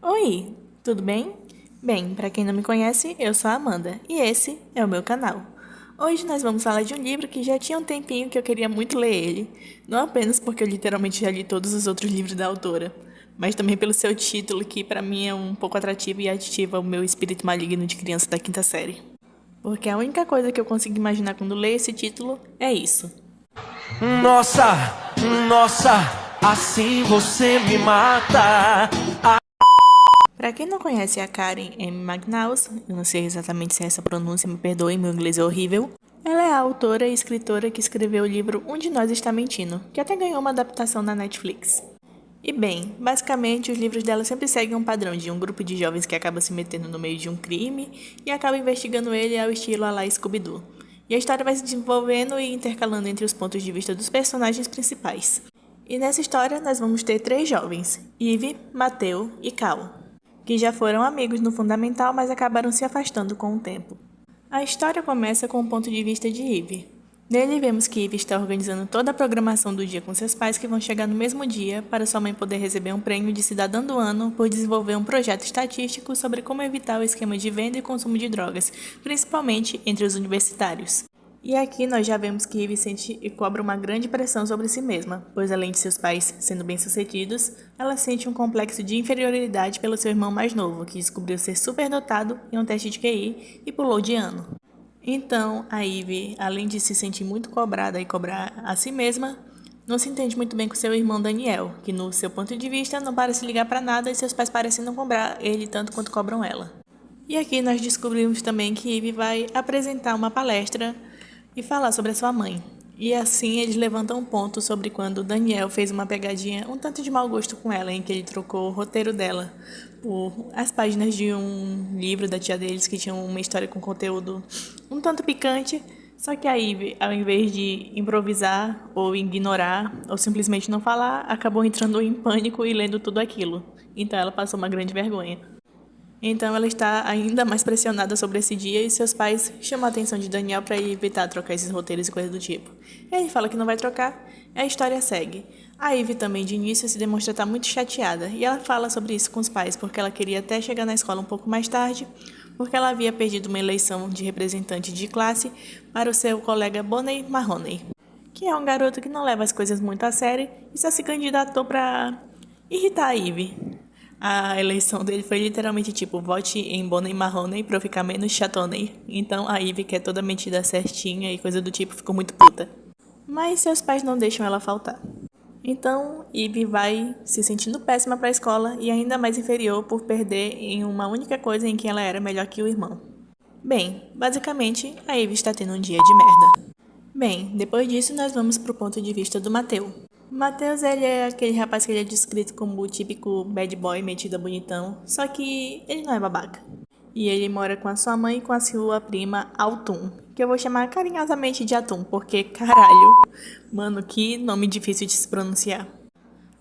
Oi, tudo bem? Bem, para quem não me conhece, eu sou a Amanda e esse é o meu canal. Hoje nós vamos falar de um livro que já tinha um tempinho que eu queria muito ler ele, não apenas porque eu literalmente já li todos os outros livros da autora, mas também pelo seu título que para mim é um pouco atrativo e ativa o meu espírito maligno de criança da quinta série. Porque a única coisa que eu consigo imaginar quando leio esse título é isso. Nossa, nossa, assim você me mata. Para quem não conhece a Karen M. McNauss, eu não sei exatamente se é essa pronúncia, me perdoe, meu inglês é horrível. Ela é a autora e escritora que escreveu o livro Um de Nós Está Mentindo, que até ganhou uma adaptação na Netflix. E bem, basicamente os livros dela sempre seguem um padrão de um grupo de jovens que acaba se metendo no meio de um crime e acaba investigando ele ao estilo à la Scooby-Doo. E a história vai se desenvolvendo e intercalando entre os pontos de vista dos personagens principais. E nessa história nós vamos ter três jovens, Ivy, Mateu e Cal, que já foram amigos no fundamental, mas acabaram se afastando com o tempo. A história começa com o ponto de vista de Ivy. Nele vemos que Ivy está organizando toda a programação do dia com seus pais que vão chegar no mesmo dia para sua mãe poder receber um prêmio de cidadã do ano por desenvolver um projeto estatístico sobre como evitar o esquema de venda e consumo de drogas, principalmente entre os universitários. E aqui nós já vemos que Ivy sente e cobra uma grande pressão sobre si mesma, pois além de seus pais sendo bem-sucedidos, ela sente um complexo de inferioridade pelo seu irmão mais novo, que descobriu ser superdotado em um teste de QI e pulou de ano. Então, a Ivy, além de se sentir muito cobrada e cobrar a si mesma, não se entende muito bem com seu irmão Daniel, que no seu ponto de vista não parece ligar para nada e seus pais parecem não cobrar ele tanto quanto cobram ela. E aqui nós descobrimos também que Ivy vai apresentar uma palestra e falar sobre a sua mãe. E assim eles levantam um ponto sobre quando Daniel fez uma pegadinha um tanto de mau gosto com ela, em que ele trocou o roteiro dela por as páginas de um livro da tia deles que tinha uma história com conteúdo um tanto picante. Só que a Ivy, ao invés de improvisar ou ignorar ou simplesmente não falar, acabou entrando em pânico e lendo tudo aquilo. Então ela passou uma grande vergonha. Então ela está ainda mais pressionada sobre esse dia e seus pais chamam a atenção de Daniel para evitar trocar esses roteiros e coisas do tipo. Ele fala que não vai trocar e a história segue. A Ivy também de início se demonstra estar muito chateada e ela fala sobre isso com os pais porque ela queria até chegar na escola um pouco mais tarde porque ela havia perdido uma eleição de representante de classe para o seu colega Bonnie Mahoney, que é um garoto que não leva as coisas muito a sério e só se candidatou para irritar a Ivy. A eleição dele foi literalmente tipo, vote em Bonnie Mahoney pra eu ficar menos chatonei. Então a Ivy, que é toda metida certinha e coisa do tipo, ficou muito puta. Mas seus pais não deixam ela faltar. Então Ivy vai se sentindo péssima pra escola e ainda mais inferior por perder em uma única coisa em que ela era melhor que o irmão. Bem, basicamente, a Ivy está tendo um dia de merda. Bem, depois disso nós vamos pro ponto de vista do Mateu. Matheus, ele é aquele rapaz que ele é descrito como o típico bad boy metido a bonitão, só que ele não é babaca. E ele mora com a sua mãe e com a sua prima Altum, que eu vou chamar carinhosamente de Atum, porque caralho, mano, que nome difícil de se pronunciar.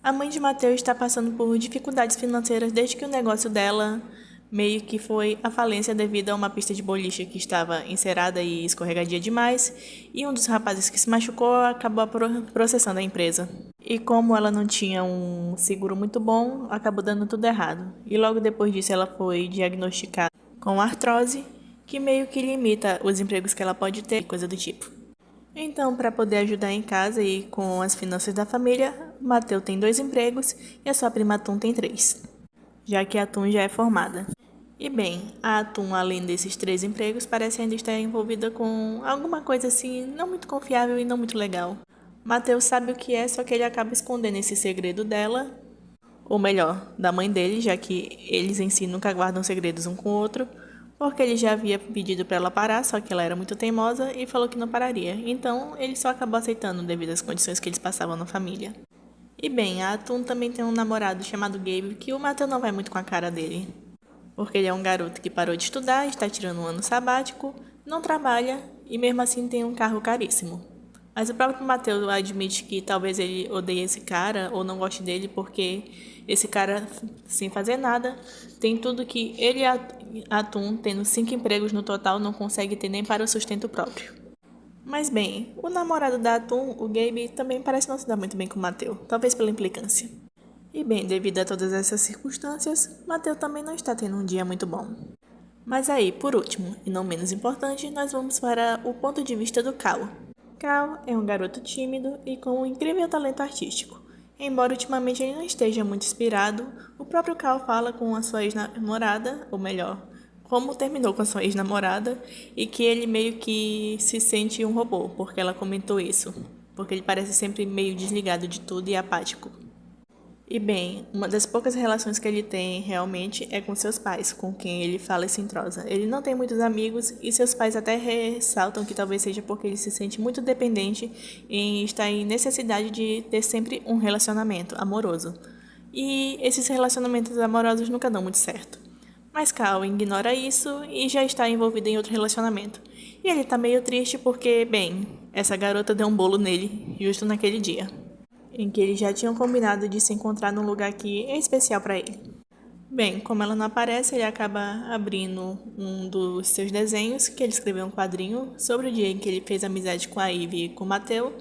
A mãe de Matheus está passando por dificuldades financeiras desde que o negócio dela meio que foi à falência devido a uma pista de boliche que estava encerada e escorregadia demais, e um dos rapazes que se machucou acabou processando a empresa. E como ela não tinha um seguro muito bom, acabou dando tudo errado. E logo depois disso ela foi diagnosticada com artrose, que meio que limita os empregos que ela pode ter, coisa do tipo. Então, para poder ajudar em casa e com as finanças da família, Mateu tem 2 empregos e a sua prima Atum tem 3, já que a Atum já é formada. E bem, a Atum, além desses 3 empregos, parece ainda estar envolvida com alguma coisa assim não muito confiável e não muito legal. Mateus sabe o que é, só que ele acaba escondendo esse segredo dela, ou melhor, da mãe dele, já que eles em si nunca guardam segredos um com o outro, porque ele já havia pedido para ela parar, só que ela era muito teimosa e falou que não pararia. Então, ele só acabou aceitando devido às condições que eles passavam na família. E bem, a Atum também tem um namorado chamado Gabe, que o Mateus não vai muito com a cara dele, porque ele é um garoto que parou de estudar, está tirando um ano sabático, não trabalha e mesmo assim tem um carro caríssimo. Mas o próprio Mateus admite que talvez ele odeie esse cara ou não goste dele porque esse cara, sem fazer nada, tem tudo que ele e a Atum, tendo 5 empregos no total, não consegue ter nem para o sustento próprio. Mas bem, o namorado da Atum, o Gabe, também parece não se dar muito bem com o Mateus, talvez pela implicância. E bem, devido a todas essas circunstâncias, Mateu também não está tendo um dia muito bom. Mas aí, por último, e não menos importante, nós vamos para o ponto de vista do Cal. Cal é um garoto tímido e com um incrível talento artístico. Embora ultimamente ele não esteja muito inspirado, o próprio Cal fala com a sua ex-namorada, ou melhor, como terminou com a sua ex-namorada, e que ele meio que se sente um robô, porque ela comentou isso, porque ele parece sempre meio desligado de tudo e apático. E bem, uma das poucas relações que ele tem realmente é com seus pais, com quem ele fala e se entrosa. Ele não tem muitos amigos e seus pais até ressaltam que talvez seja porque ele se sente muito dependente e está em necessidade de ter sempre um relacionamento amoroso. E esses relacionamentos amorosos nunca dão muito certo. Mas Cal ignora isso e já está envolvido em outro relacionamento. E ele está meio triste porque, bem, essa garota deu um bolo nele justo naquele dia em que eles já tinham combinado de se encontrar num lugar que é especial para ele. Bem, como ela não aparece, ele acaba abrindo um dos seus desenhos, que ele escreveu um quadrinho sobre o dia em que ele fez amizade com a Ivy e com o Mateu,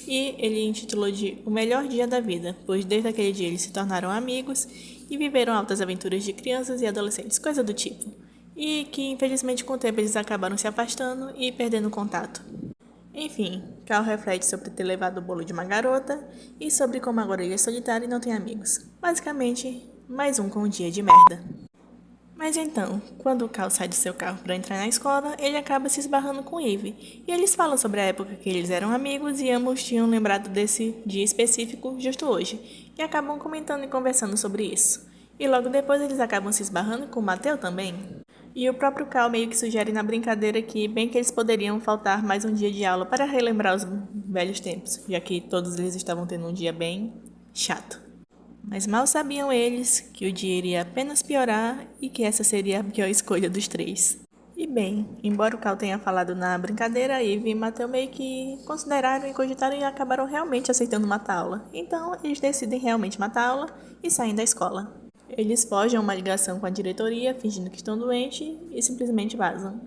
e ele intitulou de O Melhor Dia da Vida, pois desde aquele dia eles se tornaram amigos e viveram altas aventuras de crianças e adolescentes, coisa do tipo. E que, infelizmente, com o tempo eles acabaram se afastando e perdendo contato. Enfim, Cal reflete sobre ter levado o bolo de uma garota e sobre como agora ele é solitário e não tem amigos. Basicamente, mais um com um dia de merda. Mas então, quando o Cal sai do seu carro para entrar na escola, ele acaba se esbarrando com Ivy. E eles falam sobre a época que eles eram amigos e ambos tinham lembrado desse dia específico justo hoje. E acabam comentando e conversando sobre isso. E logo depois eles acabam se esbarrando com o Mateu também. E o próprio Cal meio que sugere na brincadeira que bem que eles poderiam faltar mais um dia de aula para relembrar os velhos tempos, já que todos eles estavam tendo um dia bem chato. Mas mal sabiam eles que o dia iria apenas piorar e que essa seria a pior escolha dos três. E bem, embora o Cal tenha falado na brincadeira, Ivy e Mateu meio que consideraram e cogitaram e acabaram realmente aceitando matar a aula. Então eles decidem realmente matar a aula e saem da escola. Eles fogem a uma ligação com a diretoria, fingindo que estão doentes e simplesmente vazam.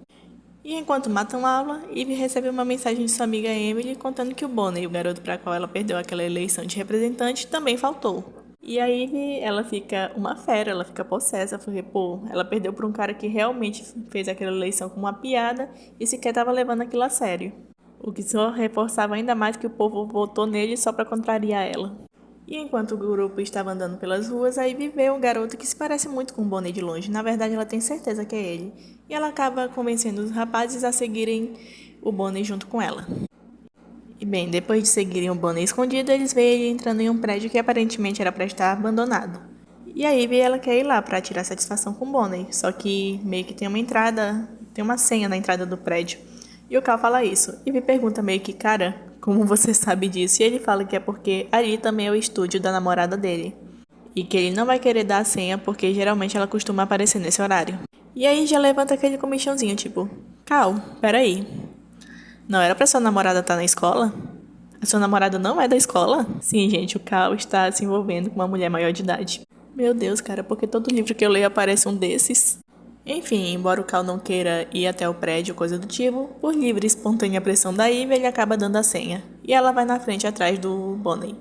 E enquanto matam a aula, Ivy recebe uma mensagem de sua amiga Emily contando que o Bonnie, o garoto para qual ela perdeu aquela eleição de representante, também faltou. E a Ivy, ela fica uma fera, ela fica possessa, porque, ela perdeu por um cara que realmente fez aquela eleição como uma piada e sequer estava levando aquilo a sério. O que só reforçava ainda mais que o povo votou nele só para contrariar ela. E enquanto o grupo estava andando pelas ruas, a Ivy vê um garoto que se parece muito com o Bonnie de longe. Na verdade, ela tem certeza que é ele. E ela acaba convencendo os rapazes a seguirem o Bonnie junto com ela. E bem, depois de seguirem o Bonnie escondido, eles veem ele entrando em um prédio que aparentemente era para estar abandonado. E a Ivy, ela quer ir lá para tirar satisfação com o Bonnie. Só que meio que tem uma senha na entrada do prédio. E o Cal fala isso. E me pergunta meio que, cara, como você sabe disso? E ele fala que é porque ali também é o estúdio da namorada dele. E que ele não vai querer dar a senha porque geralmente ela costuma aparecer nesse horário. E aí já levanta aquele comichãozinho, tipo, Cal, peraí. Não era pra sua namorada estar na escola? A sua namorada não é da escola? Sim, gente, o Cal está se envolvendo com uma mulher maior de idade. Meu Deus, cara, porque todo livro que eu leio aparece um desses. Enfim, embora o Cal não queira ir até o prédio ou coisa do tipo, por livre e espontânea pressão da Ivy, ele acaba dando a senha. E ela vai na frente atrás do Bonnie.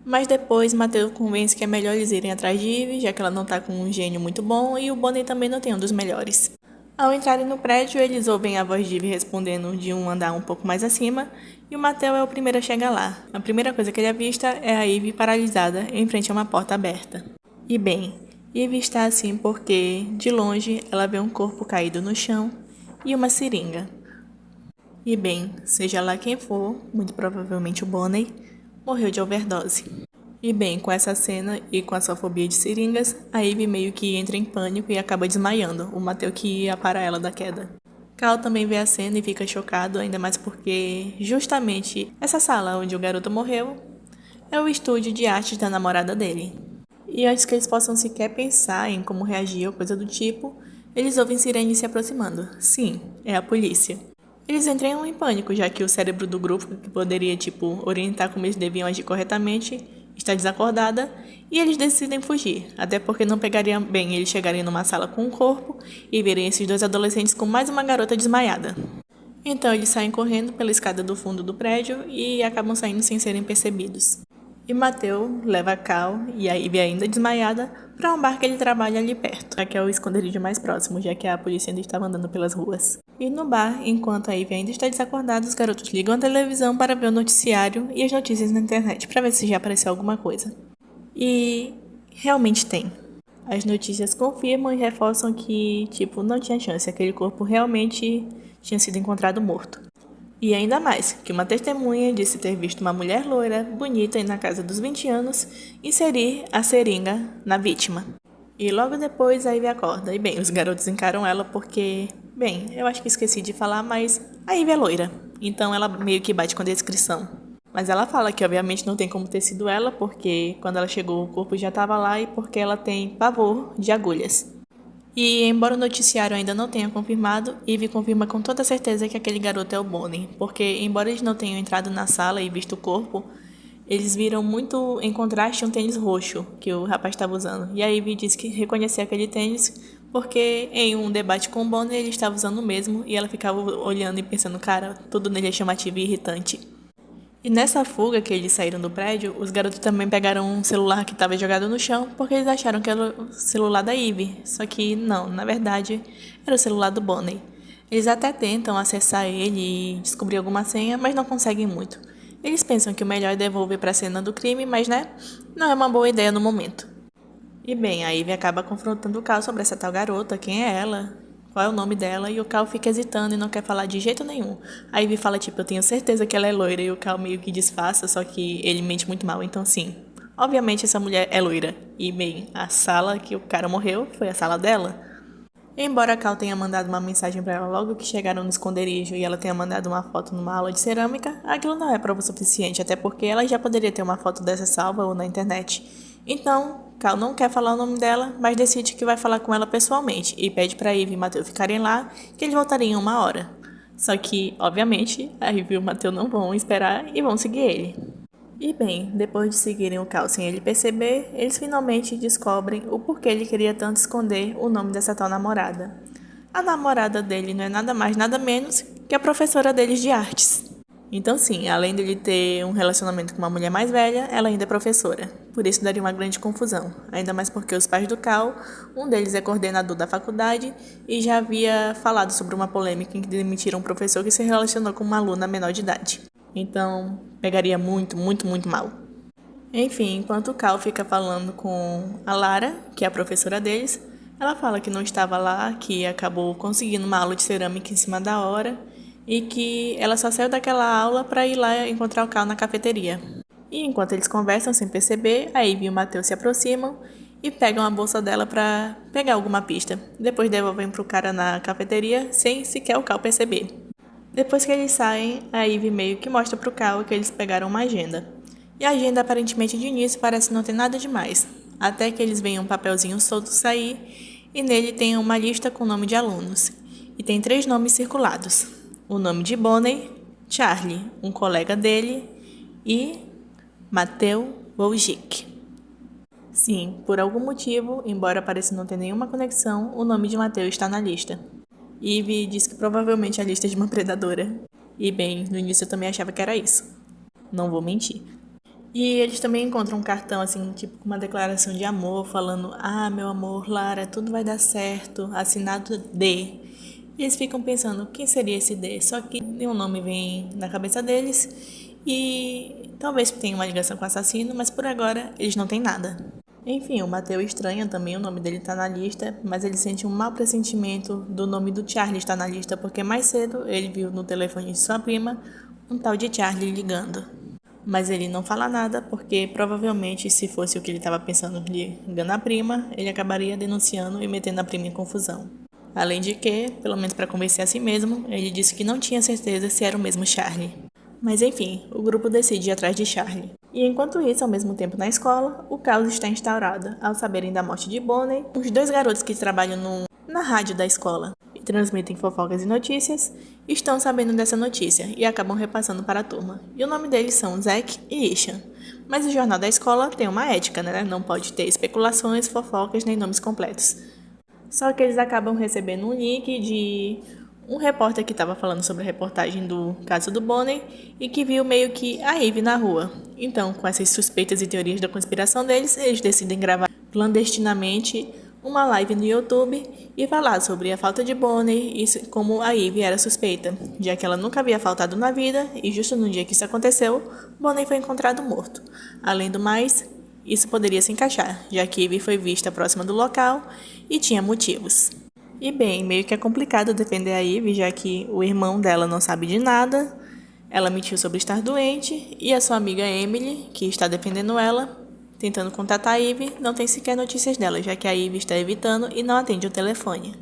Mas depois, Mateu convence que é melhor eles irem atrás de Ivy, já que ela não tá com um gênio muito bom e o Bonnie também não tem um dos melhores. Ao entrarem no prédio, eles ouvem a voz de Ivy respondendo de um andar um pouco mais acima, e o Mateu é o primeiro a chegar lá. A primeira coisa que ele avista é a Ivy paralisada em frente a uma porta aberta. E bem, Ivy está assim porque, de longe, ela vê um corpo caído no chão e uma seringa. E bem, seja lá quem for, muito provavelmente o Bonnie, morreu de overdose. E bem, com essa cena e com a sua fobia de seringas, a Ivy meio que entra em pânico e acaba desmaiando, o Mateu que ia parar ela da queda. Cal também vê a cena e fica chocado, ainda mais porque justamente essa sala onde o garoto morreu é o estúdio de artes da namorada dele. E antes que eles possam sequer pensar em como reagir ou coisa do tipo, eles ouvem sirenes se aproximando. Sim, é a polícia. Eles entram em pânico, já que o cérebro do grupo, que poderia, orientar como eles deviam agir corretamente, está desacordada, e eles decidem fugir, até porque não pegaria bem eles chegarem numa sala com um corpo e verem esses dois adolescentes com mais uma garota desmaiada. Então eles saem correndo pela escada do fundo do prédio e acabam saindo sem serem percebidos. E Mateu leva a Cal e a Ivy ainda desmaiada para um bar que ele trabalha ali perto, que é o esconderijo mais próximo, já que a polícia ainda estava andando pelas ruas. E no bar, enquanto a Ivy ainda está desacordada, os garotos ligam a televisão para ver o noticiário e as notícias na internet, para ver se já apareceu alguma coisa. E realmente tem. As notícias confirmam e reforçam que, não tinha chance, aquele corpo realmente tinha sido encontrado morto. E ainda mais, que uma testemunha disse ter visto uma mulher loira, bonita e na casa dos 20 anos, inserir a seringa na vítima. E logo depois a Ivy acorda. E bem, os garotos encaram ela porque... Bem, eu acho que esqueci de falar, mas a Ivy é loira. Então ela meio que bate com a descrição. Mas ela fala que obviamente não tem como ter sido ela, porque quando ela chegou o corpo já estava lá e porque ela tem pavor de agulhas. E embora o noticiário ainda não tenha confirmado, Ivy confirma com toda certeza que aquele garoto é o Bonnie, porque embora eles não tenham entrado na sala e visto o corpo, eles viram muito em contraste um tênis roxo que o rapaz estava usando. E a Ivy diz que reconhecia aquele tênis porque em um debate com o Bonnie ele estava usando o mesmo e ela ficava olhando e pensando, cara, tudo nele é chamativo e irritante. E nessa fuga que eles saíram do prédio, os garotos também pegaram um celular que estava jogado no chão porque eles acharam que era o celular da Ivy. Só que não, na verdade, era o celular do Bonnie. Eles até tentam acessar ele e descobrir alguma senha, mas não conseguem muito. Eles pensam que o melhor é devolver para a cena do crime, mas não é uma boa ideia no momento. E bem, a Ivy acaba confrontando o Cal sobre essa tal garota, quem é ela, qual é o nome dela, e o Cal fica hesitando e não quer falar de jeito nenhum. A Ivy fala, eu tenho certeza que ela é loira, e o Cal meio que disfarça, só que ele mente muito mal, então sim. Obviamente essa mulher é loira, e bem, a sala que o cara morreu foi a sala dela. Embora a Cal tenha mandado uma mensagem para ela logo que chegaram no esconderijo e ela tenha mandado uma foto numa aula de cerâmica, aquilo não é prova suficiente, até porque ela já poderia ter uma foto dessa salva ou na internet. Então, Cal não quer falar o nome dela, mas decide que vai falar com ela pessoalmente e pede para Ivy e Mateu ficarem lá, que eles voltariam em 1 hora. Só que, obviamente, a Ivy e o Mateu não vão esperar e vão seguir ele. E bem, depois de seguirem o Cal sem ele perceber, eles finalmente descobrem o porquê ele queria tanto esconder o nome dessa tal namorada. A namorada dele não é nada mais, nada menos que a professora deles de artes. Então sim, além dele ter um relacionamento com uma mulher mais velha, ela ainda é professora. Por isso daria uma grande confusão, ainda mais porque os pais do Cal, um deles é coordenador da faculdade e já havia falado sobre uma polêmica em que demitiram um professor que se relacionou com uma aluna menor de idade. Então, pegaria muito, muito, muito mal. Enfim, enquanto o Cal fica falando com a Lara, que é a professora deles, ela fala que não estava lá, que acabou conseguindo uma aula de cerâmica em cima da hora e que ela só saiu daquela aula para ir lá encontrar o Cal na cafeteria. E enquanto eles conversam sem perceber, a Ivy e o Mateu se aproximam e pegam a bolsa dela para pegar alguma pista. Depois devolvem pro cara na cafeteria sem sequer o Cal perceber. Depois que eles saem, a Ivy meio que mostra pro Cal que eles pegaram uma agenda. E a agenda aparentemente de início parece não ter nada demais, até que eles veem um papelzinho solto sair e nele tem uma lista com o nome de alunos. E tem 3 nomes circulados. O nome de Bonnie, Charlie, um colega dele, e Mateu Wojcik. Sim, por algum motivo, embora pareça não ter nenhuma conexão, o nome de Mateu está na lista. Ivy diz que provavelmente a lista é de uma predadora. E bem, no início eu também achava que era isso. Não vou mentir. E eles também encontram um cartão, assim, com uma declaração de amor, falando, meu amor, Lara, tudo vai dar certo, assinado D. E eles ficam pensando, quem seria esse D? Só que nenhum nome vem na cabeça deles e talvez tenha uma ligação com o assassino, mas por agora eles não têm nada. Enfim, o Mateu estranha também, o nome dele tá na lista, mas ele sente um mau pressentimento do nome do Charlie estar na lista, porque mais cedo ele viu no telefone de sua prima um tal de Charlie ligando. Mas ele não fala nada, porque provavelmente se fosse o que ele estava pensando ligando a prima, ele acabaria denunciando e metendo a prima em confusão. Além de que, pelo menos para convencer a si mesmo, ele disse que não tinha certeza se era o mesmo Charlie. Mas enfim, o grupo decide ir atrás de Charlie. E enquanto isso, ao mesmo tempo na escola, o caos está instaurado. Ao saberem da morte de Bonnie, os 2 garotos que trabalham na rádio da escola e transmitem fofocas e notícias, estão sabendo dessa notícia e acabam repassando para a turma. E o nome deles são Zack e Ishan. Mas o jornal da escola tem uma ética, Não pode ter especulações, fofocas nem nomes completos. Só que eles acabam recebendo um link de um repórter que estava falando sobre a reportagem do caso do Bonnie e que viu meio que a Ivy na rua. Então, com essas suspeitas e teorias da conspiração deles, eles decidem gravar clandestinamente uma live no YouTube e falar sobre a falta de Bonnie e como a Ivy era suspeita, já que ela nunca havia faltado na vida e justo no dia que isso aconteceu, Bonnie foi encontrado morto. Além do mais, isso poderia se encaixar, já que Ivy foi vista próxima do local e tinha motivos. E bem, meio que é complicado defender a Ivy, já que o irmão dela não sabe de nada, ela mentiu sobre estar doente e a sua amiga Emily, que está defendendo ela, tentando contatar a Ivy, não tem sequer notícias dela, já que a Ivy está evitando e não atende o telefone.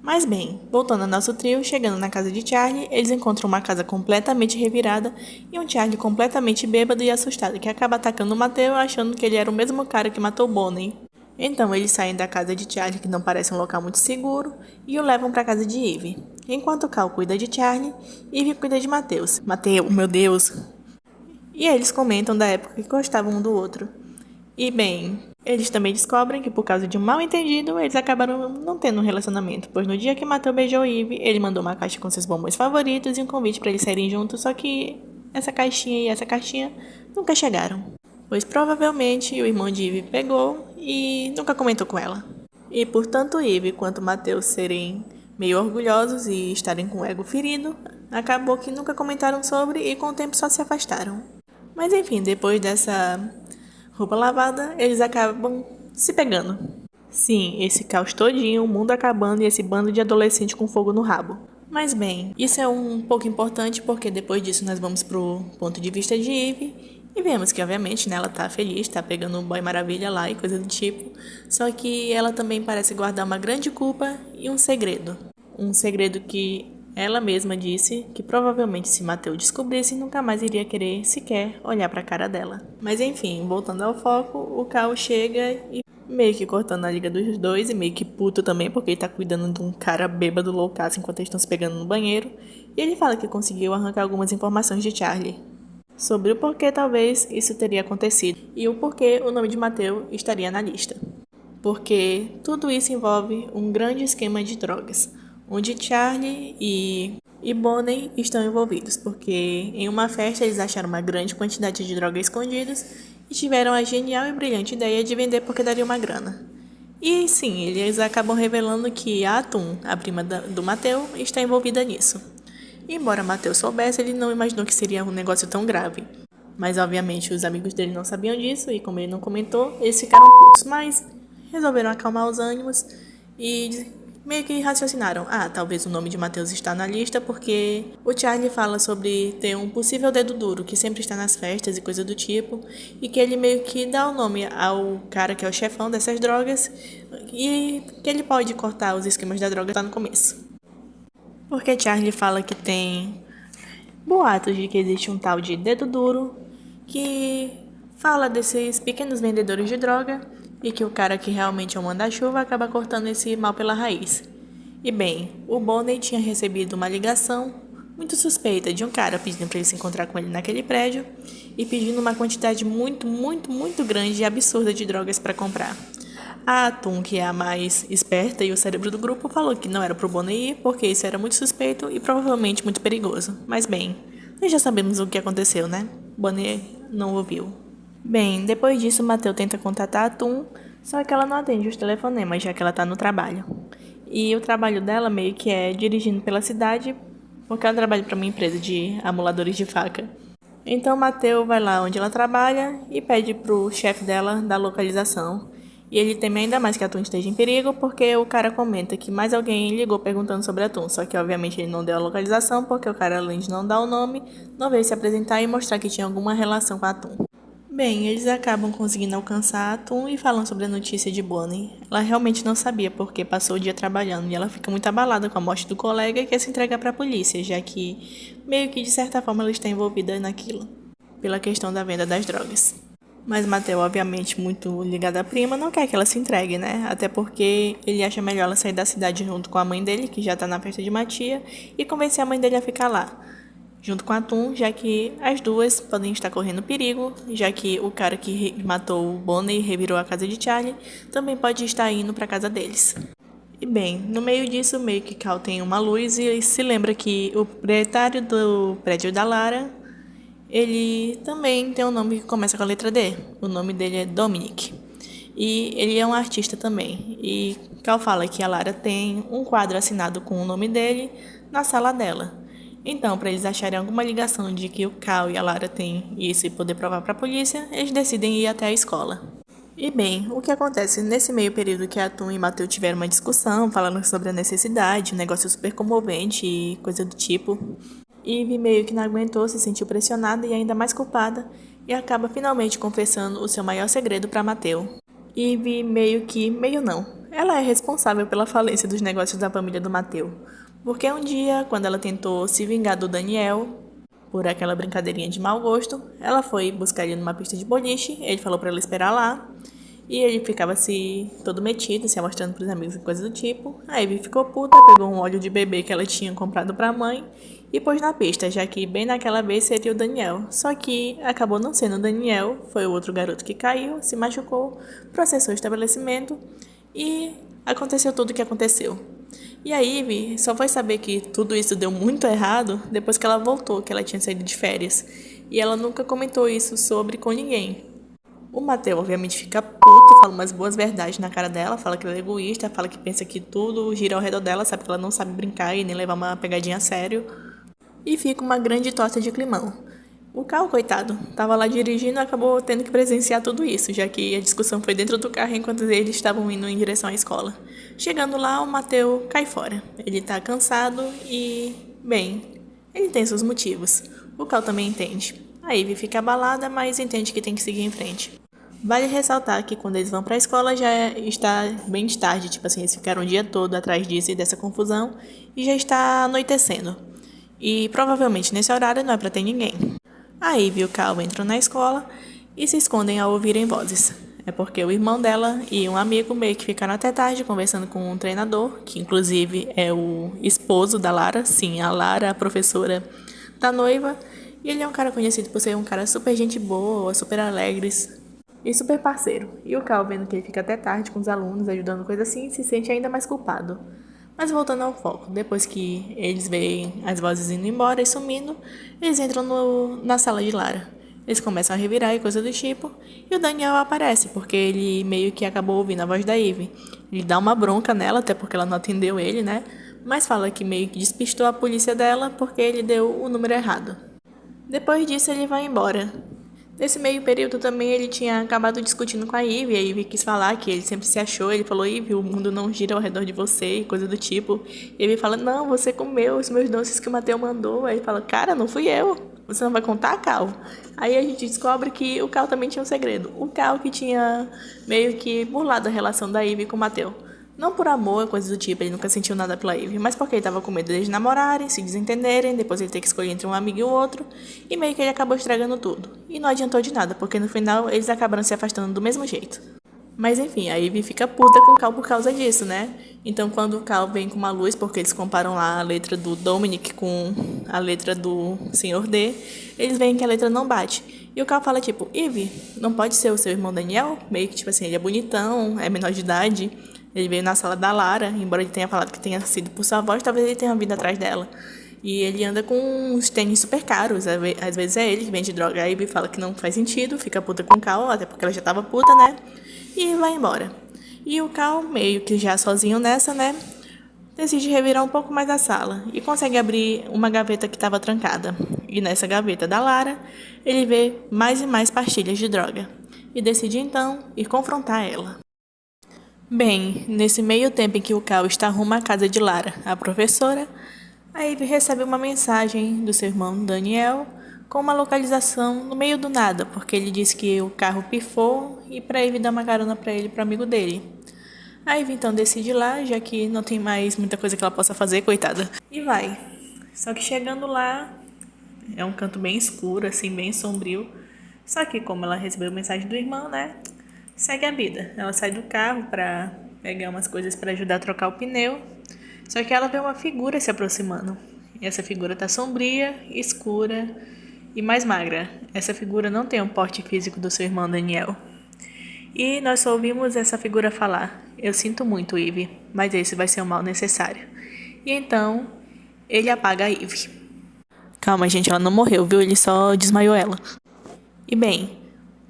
Mas bem, voltando ao nosso trio, chegando na casa de Charlie, eles encontram uma casa completamente revirada e um Charlie completamente bêbado e assustado, que acaba atacando o Mateo achando que ele era o mesmo cara que matou Bonnie. Então eles saem da casa de Charlie, que não parece um local muito seguro, e o levam para a casa de Ivy. Enquanto Cal cuida de Charlie, Ivy cuida de Mateus. Mateo, meu Deus! E eles comentam da época que gostavam um do outro. E bem, eles também descobrem que por causa de um mal-entendido, eles acabaram não tendo um relacionamento, pois no dia que Mateo beijou Ivy, ele mandou uma caixa com seus bombons favoritos e um convite para eles saírem juntos, só que essa caixinha e essa caixinha nunca chegaram. Pois provavelmente o irmão de Ivy pegou e nunca comentou com ela. E por tanto Ivy quanto Mateus serem meio orgulhosos e estarem com o ego ferido, acabou que nunca comentaram sobre e com o tempo só se afastaram. Mas enfim, depois dessa roupa lavada, eles acabam se pegando. Sim, esse caos todinho, o mundo acabando e esse bando de adolescente com fogo no rabo. Mas bem, isso é um pouco importante porque depois disso nós vamos pro ponto de vista de Ivy e vemos que obviamente, né, ela tá feliz, tá pegando um boy maravilha lá e coisa do tipo, só que ela também parece guardar uma grande culpa e um segredo. Um segredo que ela mesma disse que provavelmente se Mateo descobrisse nunca mais iria querer sequer olhar pra cara dela. Mas enfim, voltando ao foco, o Cal chega e meio que cortando a liga dos dois e meio que puto também porque ele tá cuidando de um cara bêbado loucaço enquanto eles estão se pegando no banheiro. E ele fala que conseguiu arrancar algumas informações de Charlie sobre o porquê talvez isso teria acontecido e o porquê o nome de Mateo estaria na lista. Porque tudo isso envolve um grande esquema de drogas, onde Charlie e Bonnie estão envolvidos, porque em uma festa eles acharam uma grande quantidade de drogas escondidas e tiveram a genial e brilhante ideia de vender porque daria uma grana. E sim, eles acabam revelando que a Atum, a prima do Mateo, está envolvida nisso. E embora Mateo soubesse, ele não imaginou que seria um negócio tão grave. Mas obviamente os amigos dele não sabiam disso e como ele não comentou, eles ficaram putos, mas resolveram acalmar os ânimos e meio que raciocinaram. Talvez o nome de Mateus está na lista porque o Charlie fala sobre ter um possível dedo duro que sempre está nas festas e coisa do tipo e que ele meio que dá o nome ao cara que é o chefão dessas drogas e que ele pode cortar os esquemas da droga lá no começo. Porque Charlie fala que tem boatos de que existe um tal de dedo duro que fala desses pequenos vendedores de droga e que o cara que realmente é um manda-chuva acaba cortando esse mal pela raiz. E bem, o Bonnie tinha recebido uma ligação muito suspeita de um cara pedindo para ele se encontrar com ele naquele prédio e pedindo uma quantidade muito grande e absurda de drogas para comprar. A Atum, que é a mais esperta e o cérebro do grupo, falou que não era pro Bonnie ir porque isso era muito suspeito e provavelmente muito perigoso. Mas bem, nós já sabemos o que aconteceu, né? Bonnie não ouviu. Bem, depois disso, Mateo tenta contatar a Atum, só que ela não atende os telefonemas, já que ela tá no trabalho. E o trabalho dela meio que é dirigindo pela cidade, porque ela trabalha para uma empresa de amoladores de faca. Então Mateo vai lá onde ela trabalha e pede pro chefe dela dar localização. E ele teme ainda mais que a Atum esteja em perigo, porque o cara comenta que mais alguém ligou perguntando sobre a Atum. Só que, obviamente, ele não deu a localização, porque o cara, além de não dar o nome, não veio se apresentar e mostrar que tinha alguma relação com a Atum. Bem, eles acabam conseguindo alcançar a Atum e falam sobre a notícia de Bonnie. Ela realmente não sabia, porque passou o dia trabalhando, e ela fica muito abalada com a morte do colega e quer se entregar para a polícia, já que, meio que, de certa forma, ela está envolvida naquilo, pela questão da venda das drogas. Mas Mateo, obviamente, muito ligado à prima, não quer que ela se entregue, né? Até porque ele acha melhor ela sair da cidade junto com a mãe dele, que já tá na festa de Matia, e convencer a mãe dele a ficar lá, junto com a Atum, já que as duas podem estar correndo perigo, já que o cara que matou o Bonnie e revirou a casa de Charlie também pode estar indo para casa deles. E bem, no meio disso, meio que Cal tem uma luz e se lembra que o proprietário do prédio da Lara, ele também tem um nome que começa com a letra D. O nome dele é Dominic. E ele é um artista também. E Cal fala que a Lara tem um quadro assinado com o nome dele na sala dela. Então, para eles acharem alguma ligação de que o Cal e a Lara têm isso e poder provar para a polícia, eles decidem ir até a escola. E bem, o que acontece nesse meio período que a Atum e Mateu tiveram uma discussão, falando sobre a necessidade, um negócio super comovente e coisa do tipo. Ivy meio que não aguentou, se sentiu pressionada e ainda mais culpada, e acaba finalmente confessando o seu maior segredo para Mateu. Ivy meio não. Ela é responsável pela falência dos negócios da família do Mateu. Porque um dia, quando ela tentou se vingar do Daniel, por aquela brincadeirinha de mau gosto, ela foi buscar ele numa pista de boliche, ele falou para ela esperar lá, e ele ficava todo metido, se mostrando pros amigos e coisa do tipo. A Ivy ficou puta, pegou um óleo de bebê que ela tinha comprado pra mãe e pôs na pista, já que bem naquela vez seria o Daniel. Só que acabou não sendo o Daniel, foi o outro garoto que caiu, se machucou, processou o estabelecimento e aconteceu tudo o que aconteceu. E a Ivy só foi saber que tudo isso deu muito errado depois que ela voltou, que ela tinha saído de férias. E ela nunca comentou isso com ninguém. O Mateu, obviamente, fica puto, fala umas boas verdades na cara dela, fala que ela é egoísta, fala que pensa que tudo gira ao redor dela, sabe que ela não sabe brincar e nem levar uma pegadinha a sério. E fica uma grande torta de climão. O Cal, coitado, tava lá dirigindo e acabou tendo que presenciar tudo isso, já que a discussão foi dentro do carro enquanto eles estavam indo em direção à escola. Chegando lá, o Mateu cai fora. Ele tá cansado e, bem, ele tem seus motivos. O Cal também entende. A Ivy fica abalada, mas entende que tem que seguir em frente. Vale ressaltar que quando eles vão pra escola já está bem tarde, tipo assim, eles ficaram o dia todo atrás disso e dessa confusão e já está anoitecendo. E provavelmente nesse horário não é pra ter ninguém. A Ivy e o Cal entram na escola e se escondem ao ouvirem vozes. É porque o irmão dela e um amigo meio que ficaram até tarde conversando com um treinador, que inclusive é o esposo da Lara, sim, a Lara, a professora da noiva. E ele é um cara conhecido por ser um cara super gente boa, super alegre e super parceiro. E o Cal, vendo que ele fica até tarde com os alunos, ajudando coisa assim, se sente ainda mais culpado. Mas voltando ao foco, depois que eles veem as vozes indo embora e sumindo, eles entram na sala de Lara. Eles começam a revirar e coisa do tipo, e o Daniel aparece, porque ele meio que acabou ouvindo a voz da Ivy. Ele dá uma bronca nela, até porque ela não atendeu ele, né? Mas fala que meio que despistou a polícia dela porque ele deu o número errado. Depois disso, ele vai embora. Nesse meio período também ele tinha acabado discutindo com a Ivy, e a Ivy quis falar que ele sempre se achou, ele falou, Ivy, o mundo não gira ao redor de você, e coisa do tipo. E a Ivy fala, não, você comeu os meus doces que o Mateu mandou. Aí ele fala, cara, não fui eu, você não vai contar, Cal? Aí a gente descobre que o Cal também tinha um segredo. O Cal que tinha meio que burlado a relação da Ivy com o Mateu. Não por amor, coisa do tipo, ele nunca sentiu nada pela Ivy, mas porque ele tava com medo deles namorarem, se desentenderem, depois ele ter que escolher entre um amigo e o outro, e meio que ele acabou estragando tudo. E não adiantou de nada, porque no final eles acabaram se afastando do mesmo jeito. Mas enfim, a Ivy fica puta com o Cal por causa disso, né? Então quando o Cal vem com uma luz, porque eles comparam lá a letra do Dominic com a letra do Sr. D, eles veem que a letra não bate. E o Cal fala tipo, Ivy, não pode ser o seu irmão Daniel? Meio que tipo assim, ele é bonitão, é menor de idade. Ele veio na sala da Lara, embora ele tenha falado que tenha sido por sua voz, talvez ele tenha vindo atrás dela. E ele anda com uns tênis super caros, às vezes é ele que vende droga. A Ivy fala que não faz sentido, fica puta com o Cal, até porque ela já tava puta, né? E vai embora. E o Cal, meio que já sozinho nessa, né? Decide revirar um pouco mais a sala e consegue abrir uma gaveta que estava trancada. E nessa gaveta da Lara, ele vê mais e mais pastilhas de droga. E decide então ir confrontar ela. Bem, nesse meio tempo em que o Cal está rumo à casa de Lara, a professora, a Ivy recebe uma mensagem do seu irmão Daniel com uma localização no meio do nada, porque ele disse que o carro pifou e para Ivy dar uma carona para ele, para o amigo dele. A Ivy então decide ir lá, já que não tem mais muita coisa que ela possa fazer, coitada. E vai. Só que chegando lá, é um canto bem escuro, assim, bem sombrio. Só que como ela recebeu mensagem do irmão, né? Segue a vida. Ela sai do carro para pegar umas coisas para ajudar a trocar o pneu. Só que ela vê uma figura se aproximando. E essa figura tá sombria, escura e mais magra. Essa figura não tem o porte físico do seu irmão Daniel. E nós só ouvimos essa figura falar: "Eu sinto muito, Eve, mas esse vai ser o mal necessário." E então ele apaga a Eve. Calma, gente, ela não morreu, viu? Ele só desmaiou ela. E bem,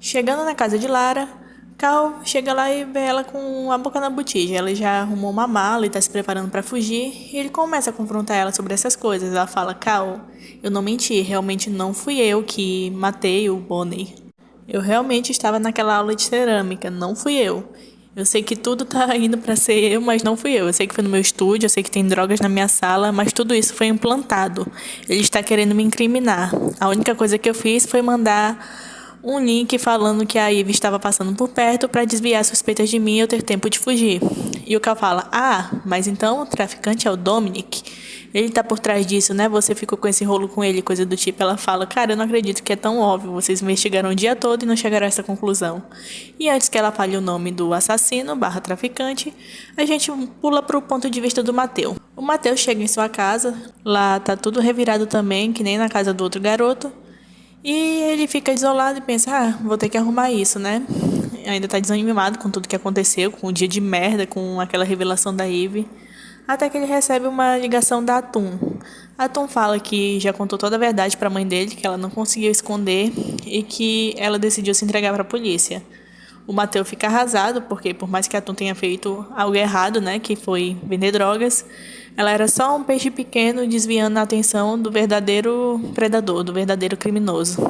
chegando na casa de Lara, Cal chega lá e vê ela com a boca na botija. Ela já arrumou uma mala e tá se preparando pra fugir. E ele começa a confrontar ela sobre essas coisas. Ela fala: "Cal, eu não menti, realmente não fui eu que matei o Bonnie. Eu realmente estava naquela aula de cerâmica, não fui eu. Eu sei que tudo tá indo pra ser eu, mas não fui eu. Eu sei que foi no meu estúdio, eu sei que tem drogas na minha sala, mas tudo isso foi implantado. Ele está querendo me incriminar. A única coisa que eu fiz foi mandar um link falando que a Eve estava passando por perto para desviar suspeitas de mim e eu ter tempo de fugir." E o Cal fala: "Ah, mas então o traficante é o Dominic? Ele tá por trás disso, né? Você ficou com esse rolo com ele, coisa do tipo." Ela fala: "Cara, eu não acredito que é tão óbvio. Vocês investigaram o dia todo e não chegaram a essa conclusão." E antes que ela fale o nome do assassino / traficante, a gente pula pro ponto de vista do Mateu. O Mateu chega em sua casa, lá tá tudo revirado também, que nem na casa do outro garoto. E ele fica isolado e pensa: vou ter que arrumar isso, né? Ainda tá desanimado com tudo que aconteceu, com o dia de merda, com aquela revelação da Eve. Até que ele recebe uma ligação da Atum. A Atum fala que já contou toda a verdade pra mãe dele, que ela não conseguiu esconder e que ela decidiu se entregar pra polícia. O Mateu fica arrasado, porque por mais que a Atum tenha feito algo errado, né, que foi vender drogas, ela era só um peixe pequeno desviando a atenção do verdadeiro predador, do verdadeiro criminoso.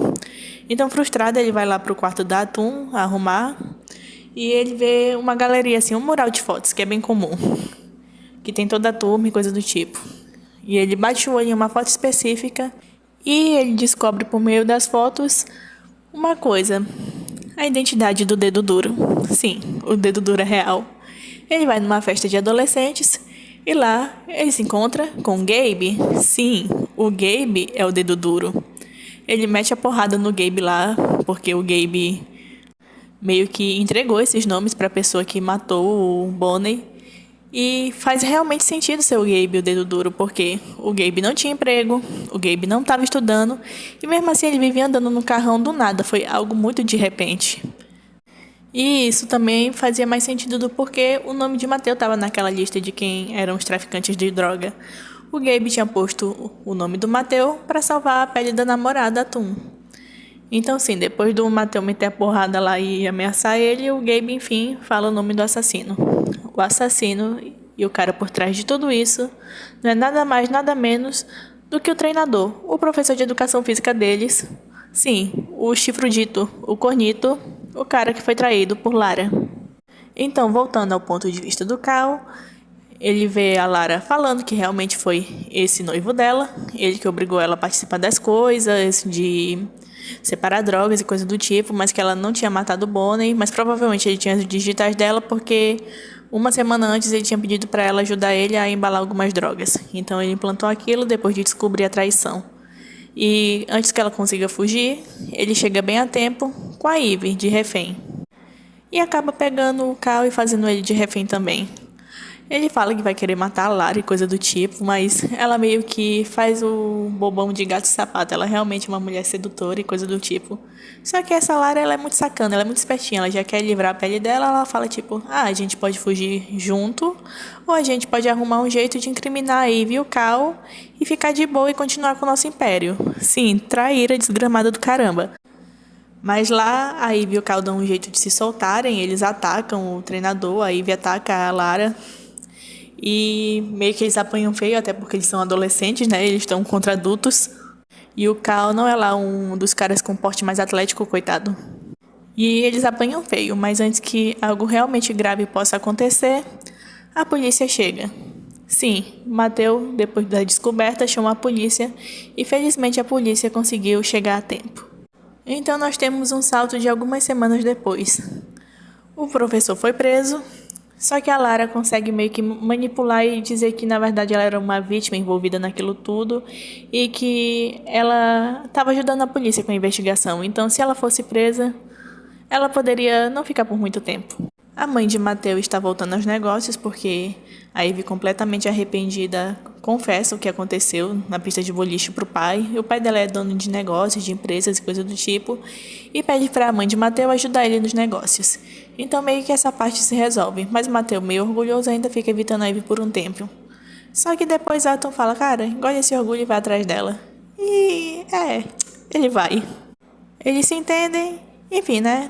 Então, frustrado, ele vai lá pro quarto da Atum arrumar e ele vê uma galeria, assim, um mural de fotos, que é bem comum, que tem toda a turma e coisa do tipo. E ele bate o olho em uma foto específica e ele descobre por meio das fotos uma coisa: a identidade do dedo duro. Sim, o dedo duro é real. Ele vai numa festa de adolescentes e lá ele se encontra com o Gabe. Sim, o Gabe é o dedo duro. Ele mete a porrada no Gabe lá, porque o Gabe meio que entregou esses nomes pra pessoa que matou o Bonnie. E faz realmente sentido ser o Gabe o dedo duro, porque o Gabe não tinha emprego, o Gabe não estava estudando, e mesmo assim ele vivia andando no carrão do nada, foi algo muito de repente. E isso também fazia mais sentido do porquê o nome de Mateu estava naquela lista de quem eram os traficantes de droga. O Gabe tinha posto o nome do Mateu para salvar a pele da namorada Atum. Então, sim, depois do Mateu meter a porrada lá e ameaçar ele, o Gabe, enfim, fala o nome do assassino. O assassino e o cara por trás de tudo isso não é nada mais, nada menos do que o treinador, o professor de educação física deles. Sim, o chifrudito, o cornito, o cara que foi traído por Lara. Então, voltando ao ponto de vista do Cal, ele vê a Lara falando que realmente foi esse noivo dela, ele que obrigou ela a participar das coisas, de separar drogas e coisa do tipo, mas que ela não tinha matado o Bonnie, mas provavelmente ele tinha as digitais dela porque uma semana antes ele tinha pedido para ela ajudar ele a embalar algumas drogas. Então ele implantou aquilo depois de descobrir a traição. E antes que ela consiga fugir, ele chega bem a tempo com a Eve de refém. E acaba pegando o Cal e fazendo ele de refém também. Ele fala que vai querer matar a Lara e coisa do tipo, mas ela meio que faz o bobão de gato e sapato. Ela realmente é uma mulher sedutora e coisa do tipo. Só que essa Lara, ela é muito sacana, ela é muito espertinha. Ela já quer livrar a pele dela, ela fala tipo: a gente pode fugir junto, ou a gente pode arrumar um jeito de incriminar a Eve e o Cal e ficar de boa e continuar com o nosso império. Sim, traíra desgramada do caramba. Mas lá a Eve e o Cal dão um jeito de se soltarem, eles atacam o treinador, a Eve ataca a Lara. E meio que eles apanham feio, até porque eles são adolescentes, né? Eles estão contra adultos. E o Cal não é lá um dos caras com porte mais atlético, coitado. E eles apanham feio, mas antes que algo realmente grave possa acontecer, a polícia chega. Sim, Mateu, depois da descoberta, chama a polícia e felizmente a polícia conseguiu chegar a tempo. Então nós temos um salto de algumas semanas depois. O professor foi preso. Só que a Lara consegue meio que manipular e dizer que, na verdade, ela era uma vítima envolvida naquilo tudo e que ela estava ajudando a polícia com a investigação. Então, se ela fosse presa, ela poderia não ficar por muito tempo. A mãe de Mateu está voltando aos negócios porque a Eve, completamente arrependida, confessa o que aconteceu na pista de boliche para o pai. E o pai dela é dono de negócios, de empresas e coisa do tipo, e pede para a mãe de Mateu ajudar ele nos negócios. Então meio que essa parte se resolve, mas o Mateu, meio orgulhoso, ainda fica evitando a Ivy por um tempo. Só que depois Atom fala, cara, engole esse orgulho e vai atrás dela. E ele vai. Eles se entendem, enfim, né?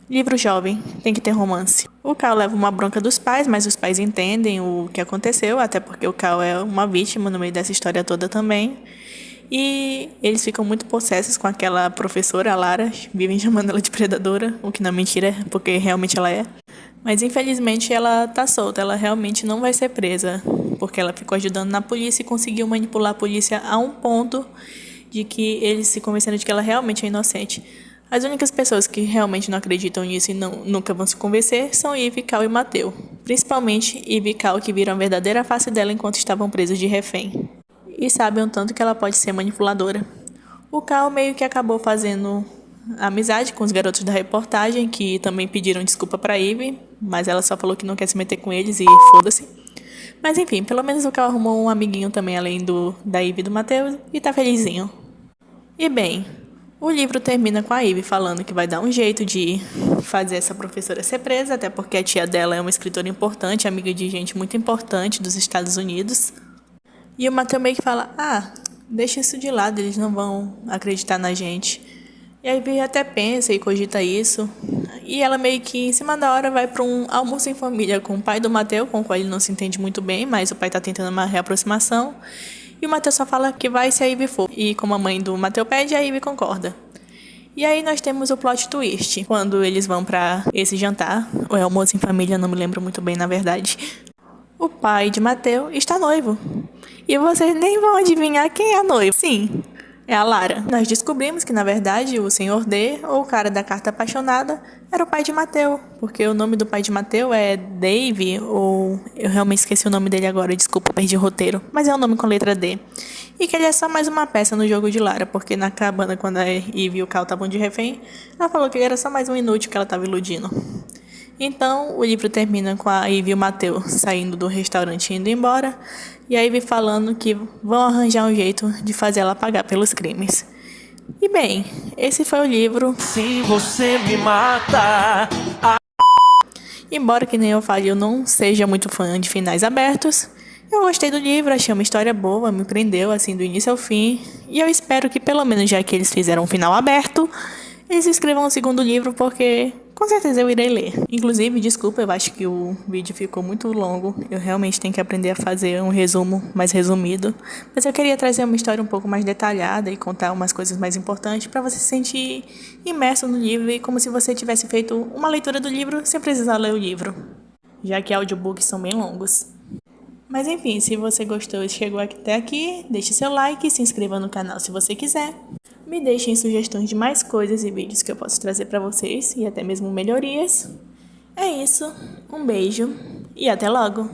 Livro jovem, tem que ter romance. O Cal leva uma bronca dos pais, mas os pais entendem o que aconteceu, até porque o Cal é uma vítima no meio dessa história toda também. E eles ficam muito possessos com aquela professora, a Lara, vivem chamando ela de predadora, o que não é mentira, porque realmente ela é. Mas infelizmente ela tá solta, ela realmente não vai ser presa, porque ela ficou ajudando na polícia e conseguiu manipular a polícia a um ponto de que eles se convenceram de que ela realmente é inocente. As únicas pessoas que realmente não acreditam nisso e nunca vão se convencer são Ivy, Cal e Mateu. Principalmente Ivy e Cal, que viram a verdadeira face dela enquanto estavam presos de refém. E sabem o tanto que ela pode ser manipuladora. O Cal meio que acabou fazendo amizade com os garotos da reportagem, que também pediram desculpa pra Ivy, mas ela só falou que não quer se meter com eles e foda-se. Mas enfim, pelo menos o Cal arrumou um amiguinho também, além da Ivy e do Mateu, e tá felizinho. E bem, o livro termina com a Ivy falando que vai dar um jeito de fazer essa professora ser presa, até porque a tia dela é uma escritora importante, amiga de gente muito importante dos Estados Unidos. E o Mateu meio que fala, deixa isso de lado, eles não vão acreditar na gente. E a Ivy até pensa e cogita isso. E ela meio que, em cima da hora, vai para um almoço em família com o pai do Mateu, com o qual ele não se entende muito bem, mas o pai tá tentando uma reaproximação. E o Mateu só fala que vai se a Ivy for. E como a mãe do Mateu pede, a Ivy concorda. E aí nós temos o plot twist, quando eles vão pra esse jantar, ou é almoço em família, não me lembro muito bem na verdade. O pai de Mateu está noivo. E vocês nem vão adivinhar quem é a noiva. Sim, é a Lara. Nós descobrimos que, na verdade, o Senhor D, ou o cara da carta apaixonada, era o pai de Mateu. Porque o nome do pai de Mateu é Dave, ou... eu realmente esqueci o nome dele agora, desculpa, perdi o roteiro. Mas é um nome com letra D. E que ele é só mais uma peça no jogo de Lara, porque na cabana, quando a Ivy e o Cal estavam de refém, ela falou que ele era só mais um inútil que ela estava iludindo. Então, o livro termina com a Ivy e o Mateu saindo do restaurante e indo embora, e a Ivy falando que vão arranjar um jeito de fazer ela pagar pelos crimes. E bem, esse foi o livro. Se você me mata. Embora que nem eu fale, eu não seja muito fã de finais abertos, eu gostei do livro, achei uma história boa, me prendeu assim do início ao fim, e eu espero que pelo menos já que eles fizeram um final aberto, eles escrevam um segundo livro, porque com certeza eu irei ler. Inclusive, desculpa, eu acho que o vídeo ficou muito longo. Eu realmente tenho que aprender a fazer um resumo mais resumido. Mas eu queria trazer uma história um pouco mais detalhada e contar umas coisas mais importantes para você se sentir imerso no livro e como se você tivesse feito uma leitura do livro sem precisar ler o livro, já que audiobooks são bem longos. Mas enfim, se você gostou e chegou até aqui, deixe seu like e se inscreva no canal se você quiser. Me deixem sugestões de mais coisas e vídeos que eu posso trazer para vocês e até mesmo melhorias. É isso, um beijo e até logo!